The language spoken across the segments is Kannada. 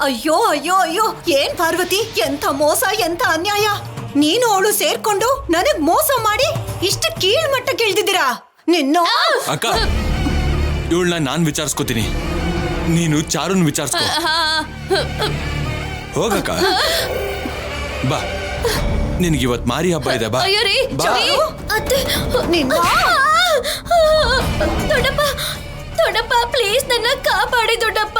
ಅಯ್ಯೋ ಅಯ್ಯೋ ಅಯ್ಯೋ, ಏನ್ ಪಾರ್ವತಿ, ಎಂಥ ಮೋಸ, ಎಂಥ ಅನ್ಯಾಯ. ನೀನು ಅವಳು ಸೇರ್ಕೊಂಡು ನನಗ್ ಮೋಸ ಮಾಡಿ ಇಷ್ಟು ಕೀಳ್ಮಟ್ಟಕ್ಕೆ ಇಳ್ದಿದ್ದೀರಾ. ನಿನ್ನ ಅಕ್ಕ, ಇವಳನ್ನ ನಾನ್ ವಿಚಾರಿಸ್ಕೋತೀನಿ, ನೀನು ಚಾರುನ್ ವಿಚಾರಿಸ್ಕೋ. ಹೋಗಕ್ಕ, ಬಾ, ನಿನಗಿವತ್ ಮಾರಿ ಹಬ್ಬ ಇದೆ, ಬಾ. ದೊಡ್ಡಪ್ಪ ದೊಡ್ಡಪ್ಪ, ಪ್ಲೀಸ್ ನನ್ನ ಕಾಪಾಡಿ ದೊಡ್ಡಪ್ಪ.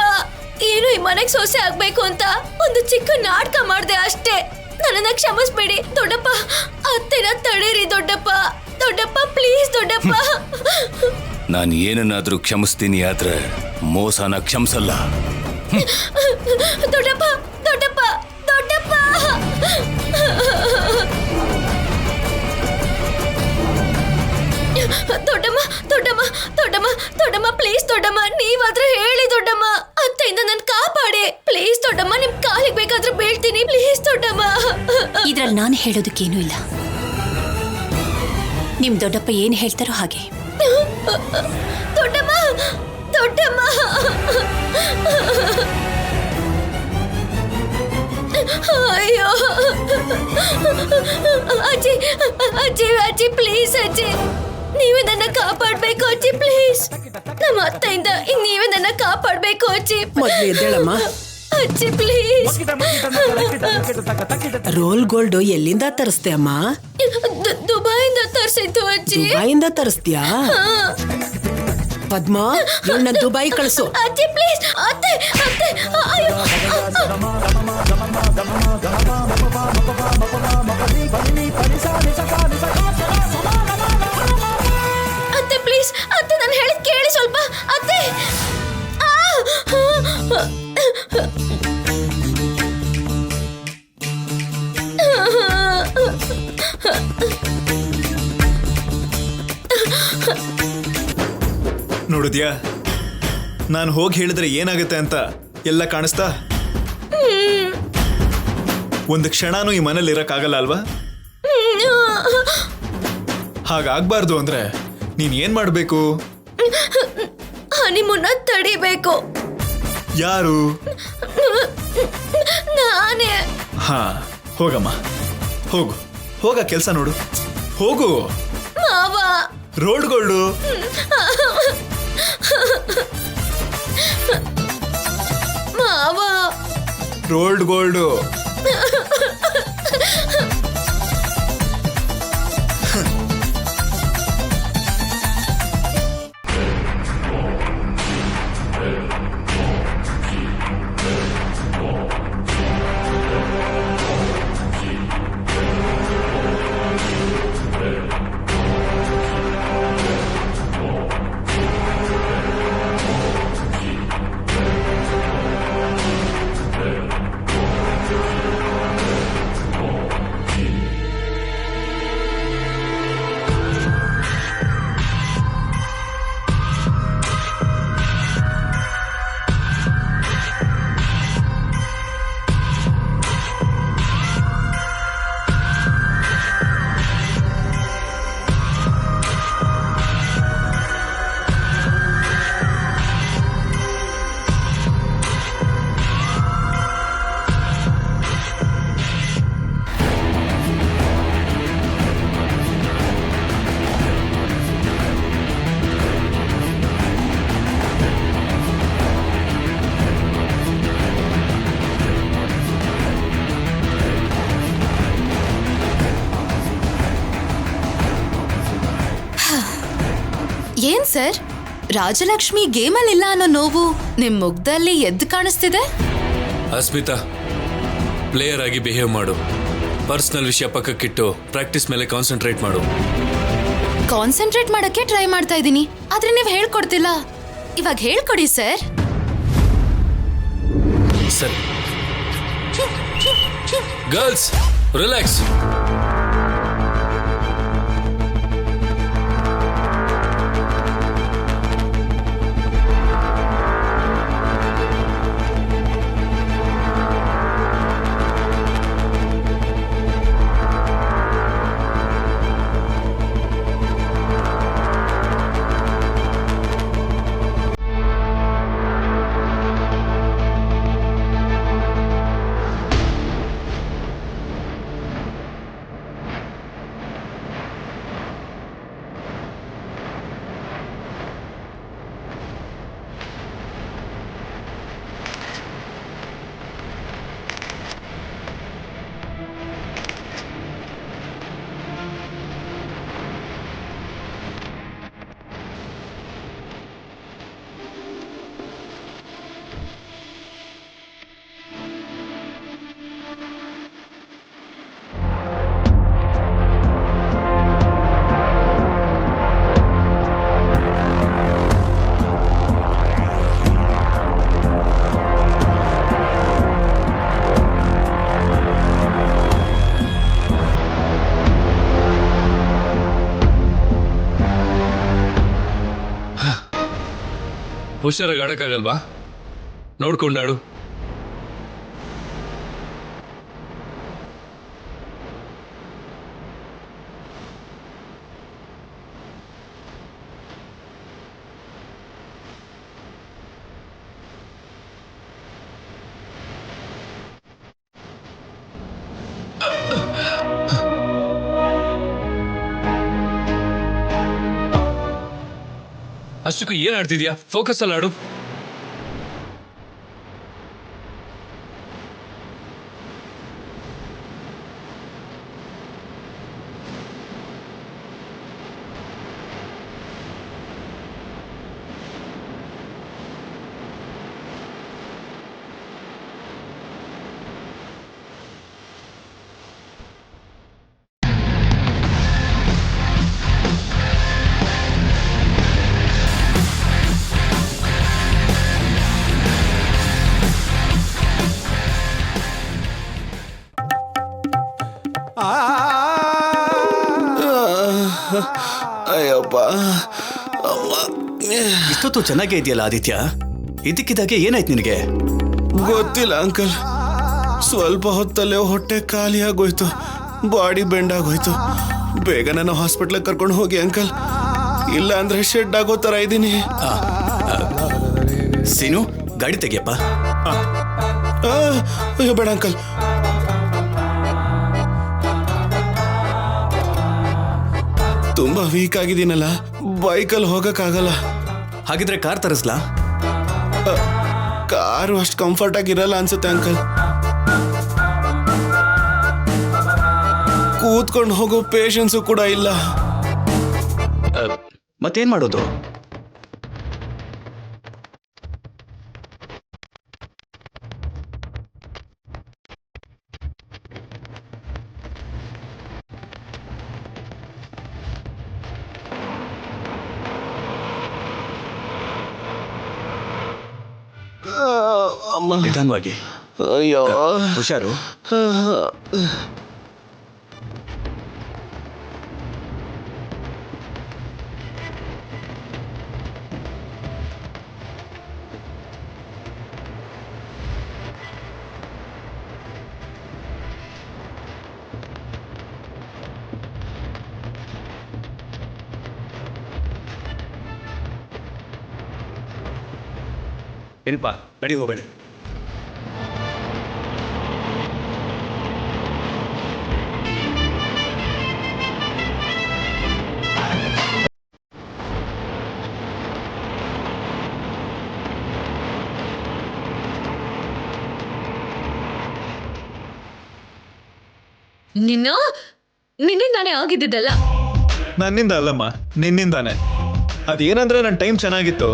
ಏನು ಈ ಮನೆಗೆ ಸೊಸೆ ಆಗ್ಬೇಕು ಅಂತ ಒಂದು ಚಿಕ್ಕ ನಾಟಕ ಮಾಡಿದೆ ಅಷ್ಟೇ. ನನ್ನನ್ನ ಕ್ಷಮಿಸ್ಬೇಡಿ ದೊಡ್ಡಪ್ಪ. ಅತ್ತೆನ ತಡೀರಿ ದೊಡ್ಡಪ್ಪ. ದೊಡ್ಡಪ್ಪ ಪ್ಲೀಸ್ ದೊಡ್ಡಪ್ಪ. ನಾನು ಏನನ್ನಾದ್ರೂ ಕ್ಷಮಿಸ್ತೀನಿ, ಆದ್ರೆ ಮೋಸನ ಕ್ಷಮಿಸಲ್ಲ. ದೊಡ್ಡಪ್ಪ ದೊಡ್ಡಪ್ಪ ದೊಡ್ಡಪ್ಪ. ದೊಡ್ಡಮ್ಮ ದೊಡ್ಡಮ್ಮ ದೊಡ್ಡಮ್ಮ ದೊಡ್ಡಮ್ಮ ಪ್ಲೀಸ್ ದೊಡ್ಡಮ್ಮ, ನೀವಾದ್ರೆ ಹೇಳಿ ದೊಡ್ಡಮ್ಮ. ಅತ್ತೆಯಿಂದ ನನ್ ಕಾಪಾಡಿ ಪ್ಲೀಸ್ ದೊಡ್ಡಮ್ಮ. ನಿಮ್ ಕಾಲಿಗೆ ಬೇಕಾದ್ರೆ ಬೀಳ್ತೀನಿ ಪ್ಲೀಸ್ ದೊಡ್ಡಮ್ಮ. ಇದ್ರಲ್ಲಿ ನಾನು ಹೇಳೋದಕ್ಕೇನೂ ಇಲ್ಲ. ನಿಮ್ ದೊಡ್ಡಪ್ಪ ಏನ್ ಹೇಳ್ತಾರೋ ಹಾಗೆ. ದೊಡ್ಡಮ್ಮ ದೊಡ್ಡಮ್ಮ. ಅಯ್ಯೋ ಅಜ್ಜಿ ಅಜ್ಜಿ ಅಜ್ಜಿ ಪ್ಲೀಸ್ ಅಜ್ಜಿ, ನೀವೇ ನನ್ನ ಕಾಪಾಡ್ಬೇಕು ಅಜ್ಜಿ ಪ್ಲೀಸ್. ನಮ್ಮ ಅತ್ತೆಯಿಂದ ಈಗ ನೀವೇ ನನ್ನ ಕಾಪಾಡ್ಬೇಕು ಅಜ್ಜಿ. ಅಜ್ಜಿ ಪ್ಲೀಸ್. ರೋಲ್ ಗೋಲ್ಡ್ ಎಲ್ಲಿಂದ ತರಿಸ್ತೆ ಅಮ್ಮ? ದುಬೈಯಿಂದ ತರಿಸಿದ್ದು ಅಜ್ಜಿ. ದುಬೈಯಿಂದ ತರಿಸ್ತೀಯಾ? ಪದ್ಮ, ಇವಳನ್ನ ದುಬೈ ಕಳಿಸು. ಅಜ್ಜಿ ಪ್ಲೀಸ್. ಅತ್ತೆ ಅತ್ತೆ ಅಯ್ಯೋ. ಅತ್ತೆ ಪ್ಲೀಸ್, ಅತ್ತೆ ನಾನು ಹೇಳಿದ್ ಕೇಳಿ ಸ್ವಲ್ಪ. ಅತ್ತೆ ನೋಡಿದ್ಯಾ, ನಾನು ಹೋಗಿ ಹೇಳಿದ್ರೆ ಏನಾಗುತ್ತೆ ಅಂತ ಎಲ್ಲ ಕಾಣಿಸ್ತಾ? ಒಂದು ಕ್ಷಣನೂ ಈ ಮನೇಲಿ ಇರಕ್ಕಾಗಲ್ಲ ಅಲ್ವಾ? ಹಾಗಾಗ್ಬಾರ್ದು ಅಂದ್ರೆ ನೀನ್ ಏನ್ ಮಾಡ್ಬೇಕು? ಹನಿಮೂನ್ನ ತಡಿಬೇಕು. ಯಾರು? ನಾನೇ. ಹಾ, ಹೋಗಮ್ಮ, ಹೋಗು, ಹೋಗ ಕೆಲ್ಸ ನೋಡು, ಹೋಗು. ಮಾವ, ರೋಡ್ ಗೋಲ್ಡು. ಮಾವ, ರೋಲ್ಡ್ ಗೋಲ್ಡು. ಏನ್ ಸರ್, ರಾಜಲಕ್ಷ್ಮಿ ಗೇಮಲ್ಲಿ ಇಲ್ಲ ಅನ್ನೋ ನೋವು ನಿಮ್ ಮುಖದಲ್ಲಿ ಎದ್ದು ಕಾಣಿಸ್ತಿದೆ. ಅಸ್ಮಿತಾ, ಪ್ಲೇಯರ್ ಆಗಿ ಬಿಹೇವ್ ಮಾಡು. ಪರ್ಸನಲ್ ವಿಷಯ ಪಕ್ಕಕ್ಕಿಟ್ಟು ಪ್ರಾಕ್ಟೀಸ್ ಮೇಲೆ ಕಾನ್ಸಂಟ್ರೇಟ್ ಮಾಡು. ಕಾನ್ಸಂಟ್ರೇಟ್ ಮಾಡಕ್ಕೆ ಟ್ರೈ ಮಾಡ್ತಾ ಇದ್ದೀನಿ, ಆದ್ರೆ ನೀವ್ ಹೇಳ್ಕೊಡ್ತಿಲ್ಲ. ಇವಾಗ ಹೇಳ್ಕೊಡಿ ಸರ್. ಸರಿ, ಗರ್ಲ್ಸ್ ರಿಲ್ಯಾಕ್ಸ್. ಹುಷಾರಾಗಿ ಆಡಕ್ಕಾಗಲ್ವಾ? ನೋಡ್ಕೊಂಡಾಡು. ಅಷ್ಟಕ್ಕೂ ಏನ್ ಆಡ್ತಿದ್ಯಾ? ಫೋಕಸ್ ಅಲ್ಲಿ ಆಡು. ಅಯ್ಯಪ್ಪ, ಇಷ್ಟೊತ್ತು ಚೆನ್ನಾಗೇ ಇದೆಯಲ್ಲ ಆದಿತ್ಯ, ಇದಕ್ಕಿದ್ದಾಗೆ ಏನಾಯ್ತು ನಿನಗೆ? ಗೊತ್ತಿಲ್ಲ ಅಂಕಲ್. ಸ್ವಲ್ಪ ಹೊತ್ತಲ್ಲೇ ಹೊಟ್ಟೆ ಖಾಲಿ ಆಗೋಯ್ತು, ಬಾಡಿ ಬೆಂಡ್ ಆಗೋಯ್ತು. ಬೇಗ ನಾನು ಹಾಸ್ಪಿಟ್ಲಿಗೆ ಕರ್ಕೊಂಡು ಹೋಗಿ ಅಂಕಲ್, ಇಲ್ಲ ಅಂದ್ರೆ ಶೆಡ್ ಆಗೋ ತರ ಇದ್ದೀನಿ. ಸೀನು, ಗಾಡಿ ತೆಗಿಯಪ್ಪ. ಅಯ್ಯೋ ಬೇಡ ಅಂಕಲ್. ತುಂಬಾ ವೀಕ್ ಆಗಿದ್ದೀನಲ್ಲ, ಬೈಕಲ್ಲಿ ಹೋಗಕ್ಕಾಗಲ್ಲ. ಹಾಗಿದ್ರೆ ಕಾರ್ ತರಿಸ್ಲಾ? ಕಾರು ಅಷ್ಟು ಕಂಫರ್ಟ್ ಆಗಿರಲ್ಲ ಅನ್ಸುತ್ತೆ ಅಂಕಲ್. ಕೂತ್ಕೊಂಡು ಹೋಗೋ ಪೇಷನ್ಸು ಕೂಡ ಇಲ್ಲ. ಮತ್ತೇನ್ ಮಾಡೋದು? ನಿಧಾನವಾಗಿ. ಅಯ್ಯೋ, ಹುಷಾರು. ಏನಪ್ಪಾ, ನಡಿ ಹೋಗ್ಬೇಡಿ. ನಿನ್ನಿಂದಾನೇ ಆಗಿದ್ದಲ್ಲ. ನನ್ನಿಂದ ಅಲ್ಲಮ್ಮ, ನಿನ್ನಿಂದಾನೆ. ಅದೇನಂದ್ರೆ ನನ್ನ ಟೈಮ್ ಚೆನ್ನಾಗಿತ್ತು,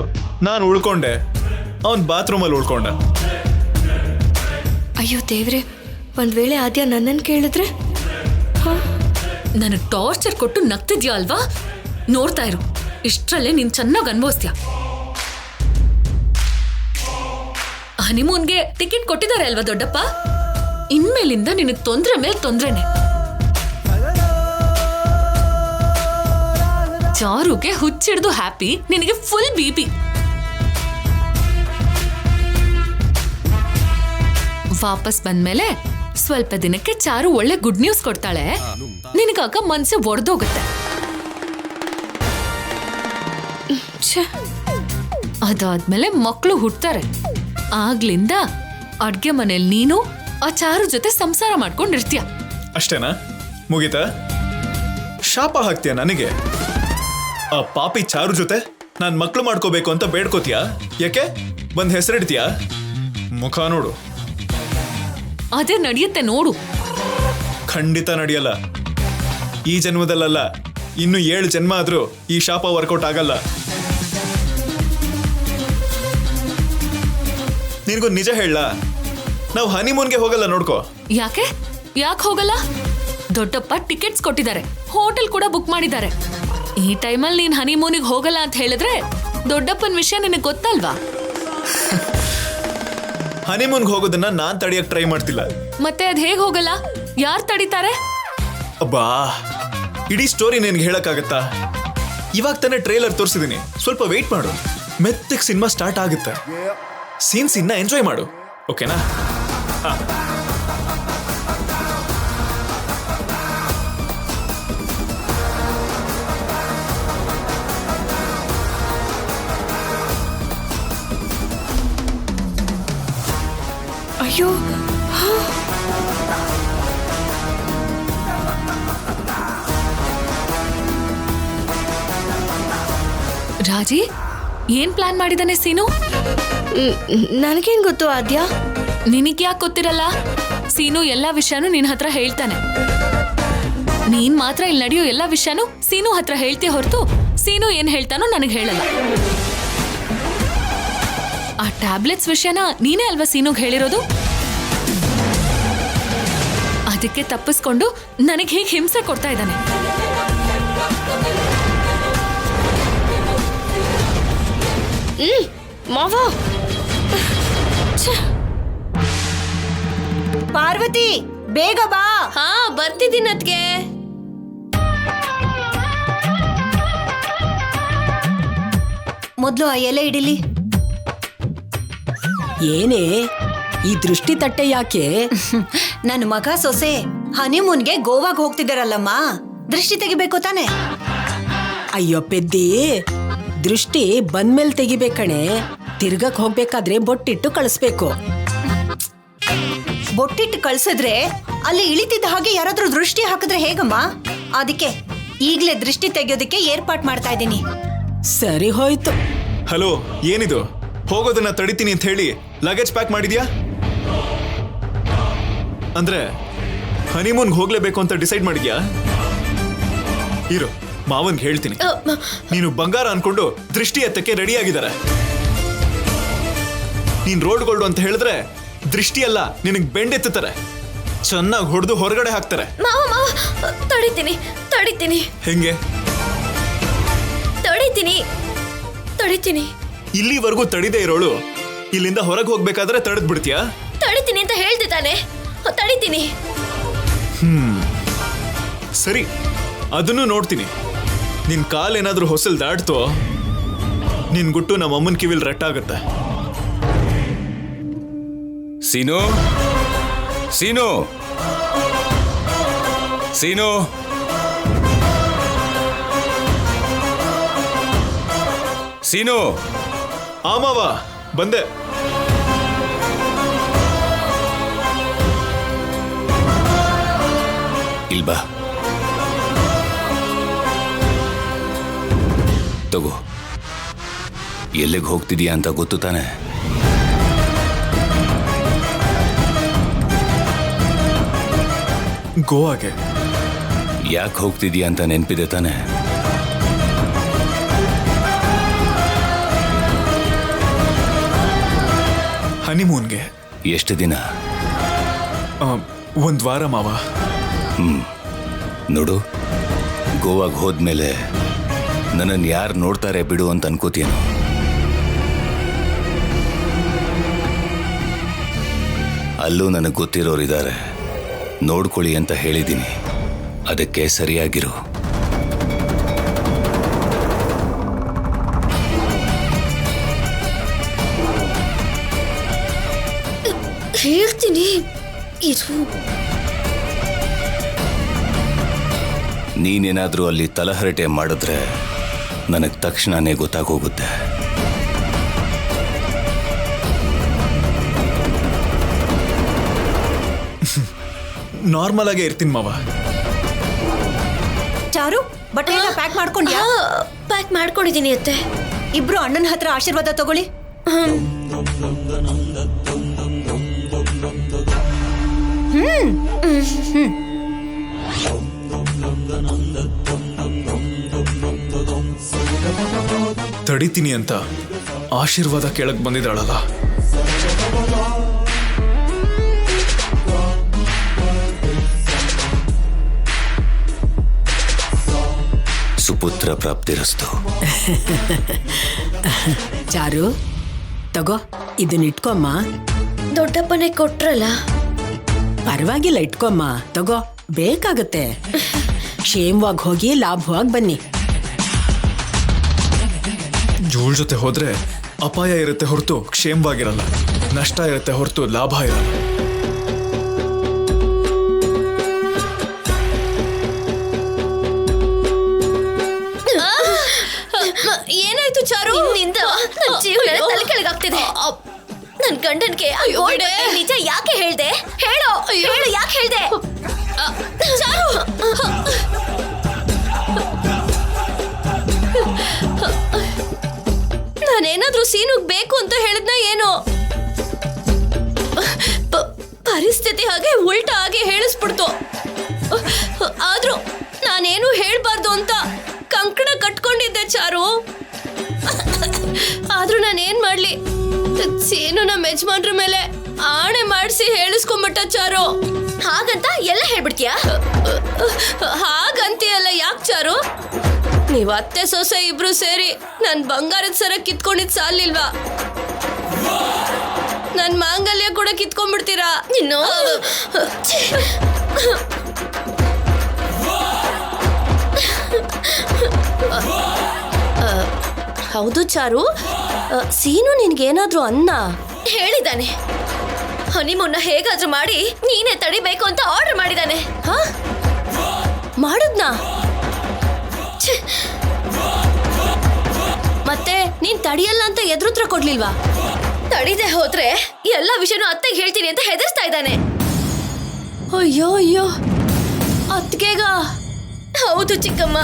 ನಾನು ಉಳ್ಕೊಂಡೆ, ಅವನ್ ಬಾತ್ರೂಮಲ್ಲಿ ಉಳ್ಕೊಂಡ. ಅಯ್ಯೋ ದೇವ್ರೆ, ಒಂದ್ ವೇಳೆ ಆದ್ಯ ನನ್ನನ್ನು ಕೇಳಿದ್ರೆ? ನನಗೆ ಟಾರ್ಚರ್ ಕೊಟ್ಟು ನಗ್ತಿದ್ಯಾ ಅಲ್ವಾ? ನೋಡ್ತಾ ಇರು, ಇಷ್ಟರಲ್ಲೇ ನೀನ್ ಚೆನ್ನಾಗಿ ಅನ್ಭವಿಸ್ತೀಯ. ಹನಿಮೂನ್ಗೆ ಟಿಕೆಟ್ ಕೊಟ್ಟಿದ್ದಾರೆ ಅಲ್ವಾ ದೊಡ್ಡಪ್ಪ? ಇನ್ಮೇಲಿಂದ ನಿನಗೆ ತೊಂದ್ರೆ ಮೇಲೆ ತೊಂದ್ರೆನೆ. ಚಾರುಗೆ ಹುಚ್ಚಿಡ್ದು ಹ್ಯಾಪಿ, ನಿನಗೆ ಫುಲ್ ಬಿಪಿ. ವಾಪಸ್ ಬಂದ್ಮೇಲೆ ಸ್ವಲ್ಪ ದಿನಕ್ಕೆ ಚಾರು ಒಳ್ಳೆ ಗುಡ್ ನ್ಯೂಸ್ ಕೊಡ್ತಾಳೆ. ನಿನಗಾಗ ಮನ್ಸು ಒಡೆದೋಗುತ್ತೆ. ಅದಾದ್ಮೇಲೆ ಮಕ್ಕಳು ಹುಟ್ತಾರೆ. ಆಗ್ಲಿಂದ ಅಡ್ಗೆ ಮನೇಲಿ ನೀನು ಆ ಚಾರು ಜೊತೆ ಸಂಸಾರ ಮಾಡ್ಕೊಂಡಿರ್ತೀಯ. ಅಷ್ಟೇನಾ? ಮುಗಿತಾ? ಶಾಪ ಹಾಕ್ತೀಯ ನನಗೆ? ಆ ಪಾಪಿ ಚಾರು ಜೊತೆ ನಾನ್ ಮಕ್ಳು ಮಾಡ್ಕೋಬೇಕು ಅಂತ ಬೇಡ್ಕೋತೀಯ? ಯಾಕೆ ಬಂದ್ ಹೆಸರಿಡ್ತೀಯ? ಮುಖ ನೋಡು. ಅದೇ ನಡೆಯುತ್ತೆ ನೋಡು. ಖಂಡಿತ ನಡೆಯಲ್ಲ. ಈ ಜನ್ಮದಲ್ಲ, ಇನ್ನು 7 ಜನ್ಮ ಆದ್ರೂ ಈ ಶಾಪ ವರ್ಕೌಟ್ ಆಗಲ್ಲ. ನಿನಗೂ ನಿಜ ಹೇಳ, ನಾವು ಹನಿಮೂನ್ಗೆ ಹೋಗಲ್ಲ ನೋಡ್ಕೋ. ಯಾಕೆ ಹೋಗಲ್ಲ? ದೊಡ್ಡಪ್ಪ ಟಿಕೆಟ್ಸ್ ಕೊಟ್ಟಿದ್ದಾರೆ, ಹೋಟೆಲ್ ಕೂಡ ಬುಕ್ ಮಾಡಿದ್ದಾರೆ. ಈ ಟೈಮಲ್ಲಿ ನೀನ್ ಹನಿಮೂನಿಗೆ ಹೋಗಲ್ಲ ಅಂತ ಹೇಳಿದ್ರೆ ದೊಡ್ಡಪ್ಪನ ವಿಷಯ ನಿನಗೆ ಗೊತ್ತಲ್ವಾ? ಹನಿಮೂನ್ಗೆ ಹೋಗೋದನ್ನ ನಾನ್ ತಡಿಯಕ್ ಟ್ರೈ ಮಾಡ್ತಿಲ್ಲ. ಮತ್ತೆ ಅದ್ ಹೇಗ್ ಹೋಗಲ್ಲ? ಯಾರು ತಡಿತಾರೆ? ಅಬ್ಬಾ, ಇಡೀ ಸ್ಟೋರಿ ನಿನ್ಗೆ ಹೇಳಕ್ಕಾಗತ್ತಾ? ಇವಾಗ ತಾನೇ ಟ್ರೇಲರ್ ತೋರಿಸಿದೀನಿ, ಸ್ವಲ್ಪ ವೆಯ್ಟ್ ಮಾಡು. ಮೆತ್ತಗೆ ಸಿನಿಮಾ ಸ್ಟಾರ್ಟ್ ಆಗುತ್ತೆ. ಸೀನ್ಸ್ ಇನ್ನ ಎಂಜಾಯ್ ಮಾಡು, ಓಕೆನಾ? ಹಾ. ಅಯ್ಯೋ, ರಾಜಿ, ಏನ್ ಪ್ಲಾನ್ ಮಾಡಿದಾನೆ ಸೀನು? ನನಗೇನ್ ಗೊತ್ತು ಆದ್ಯ? ನಿನಗ್ ಯಾಕೆ ಗೊತ್ತಿರಲ್ಲ? ಸೀನು ಎಲ್ಲಾ ವಿಷಯನೂ ನಿನ್ ಹತ್ರ ಹೇಳ್ತಾನೆ. ನೀನ್ ಮಾತ್ರ ಇಲ್ಲಿ ನಡೆಯೋ ಎಲ್ಲಾ ವಿಷಯನೂ ಸೀನು ಹತ್ರ ಹೇಳ್ತೀಯ ಹೊರತು ಸೀನು ಏನ್ ಹೇಳ್ತಾನೋ ನನಗ್ ಹೇಳಲ್ಲ. ಆ ಟ್ಯಾಬ್ಲೆಟ್ಸ್ ವಿಷಯನ ನೀನೇ ಅಲ್ವಾ ಸೀನುಗ್ ಹೇಳಿರೋದು? ಅದಕ್ಕೆ ತಪ್ಪಿಸ್ಕೊಂಡು ನನಗ್ ಹೀಗೆ ಹಿಂಸೆ ಕೊಡ್ತಾ ಇದ್ದಾನೆ. ಮಾವ, ಪಾರ್ವತಿ ಬೇಗ ಬಾ. ಹಾ ಬರ್ತಿದ್ದೀನಿ ಅದ್ಕೆ. ಮೊದ್ಲು ಆ ಎಲೆ ಇಡಿಲಿ. ಏನೇ ಈ ದೃಷ್ಟಿ ತಟ್ಟೆ ಯಾಕೆ? ನನ್ನ ಮಗ ಸೊಸೆ ಹನಿಮೂನ್ಗೆ ಗೋವಾಗ್ ಹೋಗ್ತಿದಾರಲ್ಲಮ್ಮ, ದೃಷ್ಟಿ ತೆಗಿಬೇಕು ತಾನೆ? ಅಯ್ಯೋ ಪೆದ್ದಿ, ದೃಷ್ಟಿ ಬಂದ್ಮೇಲೆ ತೆಗಿಬೇಕಣೆ. ತಿರ್ಗಕ್ ಹೋಗ್ಬೇಕಾದ್ರೆ ಬೊಟ್ಟಿಟ್ಟು ಕಳಿಸ್ಬೇಕು. ಬೊಟ್ಟಿಟ್ಟು ಕಳ್ಸಿದ್ರೆ ಅಲ್ಲಿ ಇಳಿತಿದ್ದ ಹಾಗೆ ಯಾರಾದ್ರೂ ದೃಷ್ಟಿ ಹಾಕಿದ್ರೆ ಹೇಗಮ್ಮ? ಅದಕ್ಕೆ ಈಗ್ಲೇ ದೃಷ್ಟಿ ತೆಗಿಯೋದಕ್ಕೆ ಏರ್ಪಾಟ್ ಮಾಡ್ತಾ ಇದ್ದೀನಿ. ಸರಿ ಹೋಯ್ತು. ಹಲೋ, ಏನಿದು? ಹೋಗೋದನ್ನ ತಡಿತೀನಿ ಅಂತ ಹೇಳಿ ಲಗೇಜ್ ಪ್ಯಾಕ್ ಮಾಡಿದ್ಯಾ? ಅಂದ್ರೆ ಹನಿಮೂನ್ಗೆ ಹೋಗ್ಲೇಬೇಕು ಅಂತ ಡಿಸೈಡ್ ಮಾಡಿದ್ಯಾ? ಇರು, ಮಾವನ್ಗೆ ಹೇಳ್ತೀನಿ. ನೀನು ಬಂಗಾರ ಅನ್ಕೊಂಡು ದೃಷ್ಟಿ ಎತ್ತಕ್ಕೆ ರೆಡಿ ಆಗಿದ್ದಾರೆ. ನೀನ್ ರೋಡ್ ಗೋಲ್ಡ್ ಅಂತ ಹೇಳಿದ್ರೆ ದೃಷ್ಟಿ ಅಲ್ಲ, ನಿನಗ್ ಬೆಂಡೆತ್ತಾರೆ. ಚೆನ್ನಾಗಿ ಹೊಡೆದು ಹೊರಗಡೆ ಹಾಕ್ತಾರೆ. ಮಾವ ಮಾವ, ತಡಿತೀನಿ ತಡಿತೀನಿ ಹೆಂಗೆ? ತಡಿತೀನಿ ತಡಿತೀನಿ. ಇಲ್ಲಿವರೆಗೂ ತಡಿದೇ ಇರೋಳು ಇಲ್ಲಿಂದ ಹೊರಗೆ ಹೋಗ್ಬೇಕಾದ್ರೆ ತಡೆದ್ ಬಿಡ್ತೀಯಾ? ತಡಿತೀನಿ ಅಂತ ಹೇಳ್ದೆ ತಾನೆ, ತಡಿತೀನಿ. ಸರಿ, ಅದನ್ನು ನೋಡ್ತೀನಿ. ನಿನ್ ಕಾಲ್ ಏನಾದ್ರೂ ಹೊಸಲ್ ದಾಟ್ತೋ ನಿನ್ ಗುಟ್ಟು ನಮ್ಮ ಅಮ್ಮನ ಕಿವಿಲ್ ರಟ್ಟಾಗತ್ತೆ. ಸೀನು, ಸೀನು, ಸೀನು, ಸೀನು. ಆಮಾವ ಬಂದೆ. ಇಲ್ಬಾ, ತಗೋ. ಎಲ್ಲಿಗೆ ಹೋಗ್ತಿದೀಯಾ ಅಂತ ಗೊತ್ತು ತಾನೆ? ಗೋವಾಗೆ. ಯಾಕೆ ಹೋಗ್ತಿದೀಯಾ ಅಂತ ನೆನಪಿದೆ ತಾನೆ? ಹನಿಮೂನ್ಗೆ. ಎಷ್ಟು ದಿನ? 1 ವಾರ ಮಾವ. ನೋಡು, ಗೋವಾಗೆ ಹೋದ್ಮೇಲೆ ನನ್ನನ್ನು ಯಾರು ನೋಡ್ತಾರೆ ಬಿಡು ಅಂತ ಅನ್ಕೋತೀನೋ. ಅಲ್ಲೂ ನನಗೆ ಗೊತ್ತಿರೋರಿದ್ದಾರೆ, ನೋಡ್ಕೊಳ್ಳಿ ಅಂತ ಹೇಳಿದ್ದೀನಿ. ಅದಕ್ಕೆ ಸರಿಯಾಗಿರು. ಹೇಳ್ತೀನಿ ಇರು. ನೀನೇನಾದ್ರೂ ಅಲ್ಲಿ ತಲಹರಟೆ ಮಾಡಿದ್ರೆ ನನಗೆ ತಕ್ಷಣನೇ ಗೊತ್ತಾಗೋಗುತ್ತೆ. ನಾರ್ಮಲ್ ಆಗೇ ಇರ್ತೀನಿ ಮಾವ. ಚಾರು, ಬಟ್ಟೆ ಎಲ್ಲ ಪ್ಯಾಕ್ ಮಾಡ್ಕೊಂಡ್ಯಾ? ಪ್ಯಾಕ್ ಮಾಡ್ಕೊಂಡಿದ್ದೀನಿ ಅತ್ತೆ. ಇಬ್ರು ಅಣ್ಣನ ಹತ್ರ ಆಶೀರ್ವಾದ ತಗೊಳ್ಳಿ. ತಡಿತೀನಿ ಅಂತ ಆಶೀರ್ವಾದ ಕೇಳಕ್ ಬಂದಿದ್ದಾಳಲ್ಲ. ಸುಪುತ್ರ ಪ್ರಾಪ್ತಿರಸ್ತು. ಚಾರು, ತಗೋ, ಇದನ್ನ ಇಟ್ಕೊಮ್ಮ. ದೊಡ್ಡಪ್ಪನೇ ಕೊಟ್ರಲ್ಲ. ಪರವಾಗಿಲ್ಲ, ಇಟ್ಕೊಮ್ಮ, ತಗೋ, ಬೇಕಾಗತ್ತೆ. ಕ್ಷೇಮವಾಗಿ ಹೋಗಿ ಲಾಭವಾಗಿ ಬನ್ನಿ. ಇವಳ ಜೊತೆ ಹೋದ್ರೆ ಅಪಾಯ ಇರುತ್ತೆ ಹೊರತು ಕ್ಷೇಮವಾಗಿರಲ್ಲ, ನಷ್ಟ ಇರುತ್ತೆ ಹೊರತು ಲಾಭ ಇರಲ್ಲ. ಏನಾಯ್ತು ಚಾರು? ನಿನ್ನಿಂದ ನನ್ ಜೀವನ ತಲೆ ಕೆಳಗಾಗ್ತಿದೆ. ನನ್ ಗಂಡನ್ಗೆ ನಿಜ ಯಾಕೆ ಹೇಳ್ದೆ? ಹೇಳು ಹೇಳು, ಯಾಕೆ ಹೇಳ್ದೆ? ಚಾರು, ನಾನೇನಾದ್ರೂ ಸೀನುಗ್ ಬೇಕು ಅಂತ ಹೇಳಿದ್ನ ಏನೋ? ಪರಿಸ್ಥಿತಿ ಹಾಗೆ ಉಲ್ಟಾ ಆಗಿ ಹೇಳಿಸ್ಬಿಡ್ತು. ಆದ್ರೂ ನಾನೇನು ಹೇಳ್ಬಾರ್ದು ಅಂತ ಕಂಕಣ ಕಟ್ಕೊಂಡಿದ್ದೆ ಚಾರು. ಆದ್ರೂ ನಾನೇನ್ ಮಾಡ್ಲಿ? ಸೀನು ನಮ್ಮ ಯಜಮಾನ್ರ ಮೇಲೆ ಆಣೆ ಮಾಡಿಸಿ ಹೇಳಿಸ್ಕೊಂಬಿಟ್ಟ ಚಾರು. ಹಾಗಂತ ಎಲ್ಲ ಹೇಳ್ಬಿಡ್ತೀಯಾ? ಹಾಗಂತೀಯಲ್ಲ, ಯಾಕೆ ಚಾರು? ನೀವ್ ಅತ್ತೆ ಸೊಸೆ ಇಬ್ರು ಸೇರಿ ನನ್ ಬಂಗಾರದ ಸರ ಕಿತ್ಕೊಂಡಿದ್ ಸಾಲಿಲ್ವಾ? ನನ್ ಮಾಂಗಲ್ಯ ಕೂಡ ಕಿತ್ಕೊಂಡ್ಬಿಡ್ತೀರಾ ಇನ್ನು? ಹೌದು ಚಾರು, ಸೀನು ನಿನ್ಗೇನಾದ್ರೂ ಅನ್ನ ಹೇಳಿದಾನೆ. ಹನಿಮೂನ್ನ ಹೇಗಾದ್ರೂ ಮಾಡಿ ನೀನೇ ತಡಿಬೇಕು ಅಂತ ಆರ್ಡರ್ ಮಾಡಿದಾನೆ. ಹಾ, ಮಾಡುದ್ನಾ? ಮತ್ತೆ ನೀನ್ ತಡಿಯಲ್ಲ ಅಂತ ಎದುರುತ್ರ ಕೊಡ್ಲಿಲ್ವಾ? ತಡಿದೆ ಹೋದ್ರೆ ಎಲ್ಲ ವಿಷಯನೂ ಅತ್ತೆಗೆ ಹೇಳ್ತೀನಿ ಅಂತ ಹೆದರ್ಸ್ತಾ ಇದ್ದಾನೆ. ಅಯ್ಯೋ ಅಯ್ಯೋ, ಅತ್ಗೆಗ? ಹೌದು ಚಿಕ್ಕಮ್ಮ,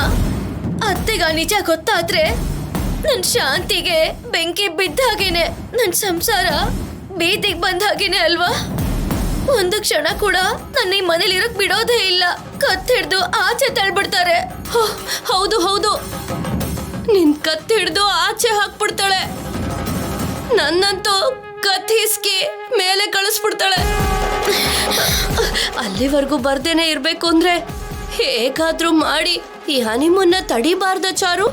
ಅತ್ತೆಗ ನಿಜ ಗೊತ್ತಾದ್ರೆ ನನ್ ಶಾಂತಿಗೆ ಬೆಂಕಿ ಬಿದ್ದ ಹಾಗೇನೆ, ನನ್ ಸಂಸಾರ ಬೀದಿಗೆ ಬಂದ ಹಾಗೇನೆ ಅಲ್ವಾ? ಒಂದು ಕ್ಷಣ ಕೂಡ ನನ್ನ ಈ ಮನೇಲಿ ಇರಕ್ ಬಿಡೋದೇ ಇಲ್ಲ. ಕತ್ತಿಡ್ದು ಆಚೆ ತಳ್ಬಿಡ್ತಾರೆ. ಹೌದು ಹೌದು, ನಿನ್ ಕತ್ತಿಡ್ದು ಆಚೆ ಹಾಕ್ಬಿಡ್ತಾಳೆ. ನನ್ನಂತೂ ಕತ್ತಿಸ್ಕಿ ಮೇಲೆ ಕಳಿಸ್ಬಿಡ್ತಾಳೆ. ಅಲ್ಲಿವರೆಗೂ ಬರ್ದೇನೆ ಇರ್ಬೇಕು ಅಂದ್ರೆ ಹೇಗಾದ್ರೂ ಮಾಡಿ ಈ ಹನಿಮೂನ್ನ ತಡಿಬಾರ್ದ ಚಾರು?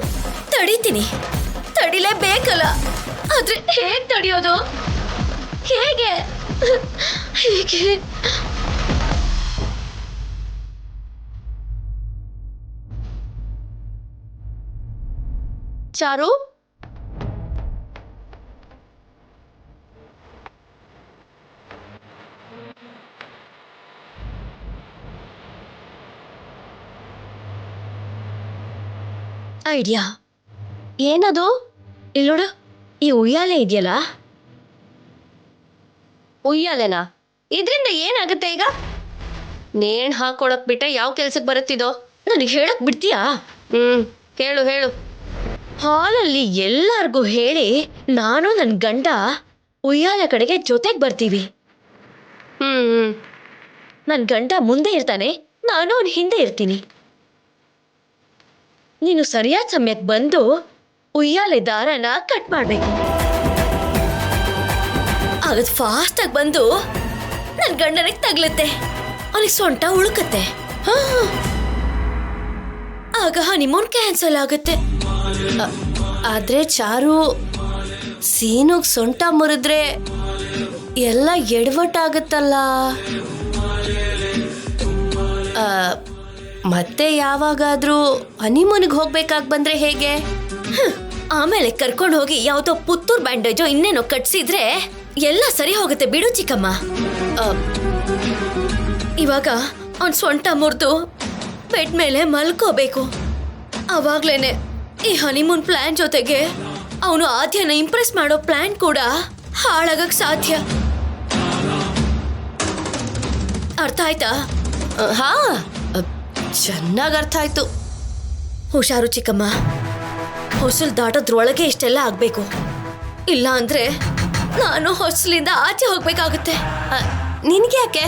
ತಡಿತೀನಿ, ತಡಿಲೇಬೇಕಲ್ಲ. ಆದ್ರೆ ಹೇಗ್ ತಡಿಯೋದು? ಹೇಗೆ ಹೇಗೆ? ಚಾರು, ಐಡಿಯಾ ಏನದು? ಇಲ್ಲೋಡು, ಈ ಉಯ್ಯಾಲೆ ಇದೆಯಲ್ಲ, ಉಯ್ಯಾಲೆನಾ? ಇದ್ರಿಂದ ಏನಾಗುತ್ತೆ ಈಗ? ನೇಣ್ ಹಾಕೊಳಕ್ ಬಿಟ್ಟೆ ಯಾವ ಕೆಲ್ಸಕ್ಕೆ ಬರುತ್ತಿದೋ? ನನಗೆ ಹೇಳಕ್ ಬಿಡ್ತೀಯಾ? ಹೇಳು ಹೇಳು. ಹಾಲಲ್ಲಿ ಎಲ್ಲಾರ್ಗೂ ಹೇಳಿ ನಾನು ನನ್ನ ಗಂಡ ಉಯ್ಯಾಲೆ ಕಡೆಗೆ ಜೊತೆಗೆ ಬರ್ತೀವಿ. ನನ್ನ ಗಂಡ ಮುಂದೆ ಇರ್ತಾನೆ, ನಾನು ಅವನ ಹಿಂದೆ ಇರ್ತೀನಿ. ನೀನು ಸರಿಯಾದ ಸಮಯಕ್ಕೆ ಬಂದು ಉಯ್ಯಾಲೆ ದಾರನ ಕಟ್ ಮಾಡ್ಬೇಕು. ಆಗದ್ ಫಾಸ್ಟ್ ಆಗಿ ಬಂದು ನನ್ನ ಗಂಡನಿಗೆ ತಗ್ಲತ್ತೆ, ಅವನಿಗೆ ಸೊಂಟ ಉಳುಕತ್ತೆ. ಆಗ ಹನಿಮೂನ್ ಕ್ಯಾನ್ಸಲ್ ಆಗುತ್ತೆ. ಆದ್ರೆ ಚಾರು, ಸೀನುಗ್ ಸೊಂಟ ಮುರಿದ್ರೆ ಎಲ್ಲ ಎಡವಟ್ಟಾಗತ್ತಲ್ಲ. ಮತ್ತೆ ಯಾವಾಗಾದ್ರೂ ಹನಿಮೂನಿಗೆ ಹೋಗ್ಬೇಕಾಗಿ ಬಂದ್ರೆ ಹೇಗೆ? ಆಮೇಲೆ ಕರ್ಕೊಂಡು ಹೋಗಿ ಯಾವುದೋ ಪುತ್ತೂರ್ ಬ್ಯಾಂಡೇಜೋ ಇನ್ನೇನೋ ಕಟ್ಸಿದ್ರೆ ಎಲ್ಲ ಸರಿ ಹೋಗುತ್ತೆ ಬಿಡು ಚಿಕ್ಕಮ್ಮ. ಇವಾಗ ಅವನ್ ಸೊಂಟ ಮುರಿದು ಬೆಡ್ ಮೇಲೆ ಮಲ್ಕೋಬೇಕು. ಅವಾಗ್ಲೇನೆ ಈ ಹನಿಮೂನ್ ಪ್ಲಾನ್ ಜೊತೆಗೆ ಅವನು ಆದ್ಯನ ಇಂಪ್ರೆಸ್ ಮಾಡೋ ಪ್ಲಾನ್ ಕೂಡ ಹಾಳಾಗಕ್ ಸಾಧ್ಯ. ಅರ್ಥ ಆಯ್ತಾ? ಹಾ, ಚೆನ್ನಾಗಿ ಅರ್ಥ ಆಯ್ತು. ಹುಷಾರು ಚಿಕ್ಕಮ್ಮ, ಹೊಸಲು ದಾಟೋದ್ರೊಳಗೆ ಇಷ್ಟೆಲ್ಲ ಆಗ್ಬೇಕು. ಇಲ್ಲ ಅಂದ್ರೆ ನಾನು ಹೊಸಲಿಂದ ಆಚೆ ಹೋಗ್ಬೇಕಾಗುತ್ತೆ. ನಿನ್ಗೆ ಯಾಕೆ?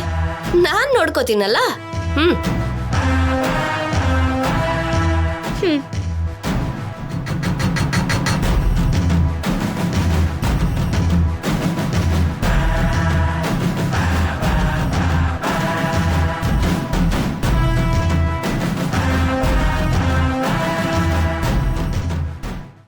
ನಾನ್ ನೋಡ್ಕೋತೀನಲ್ಲ.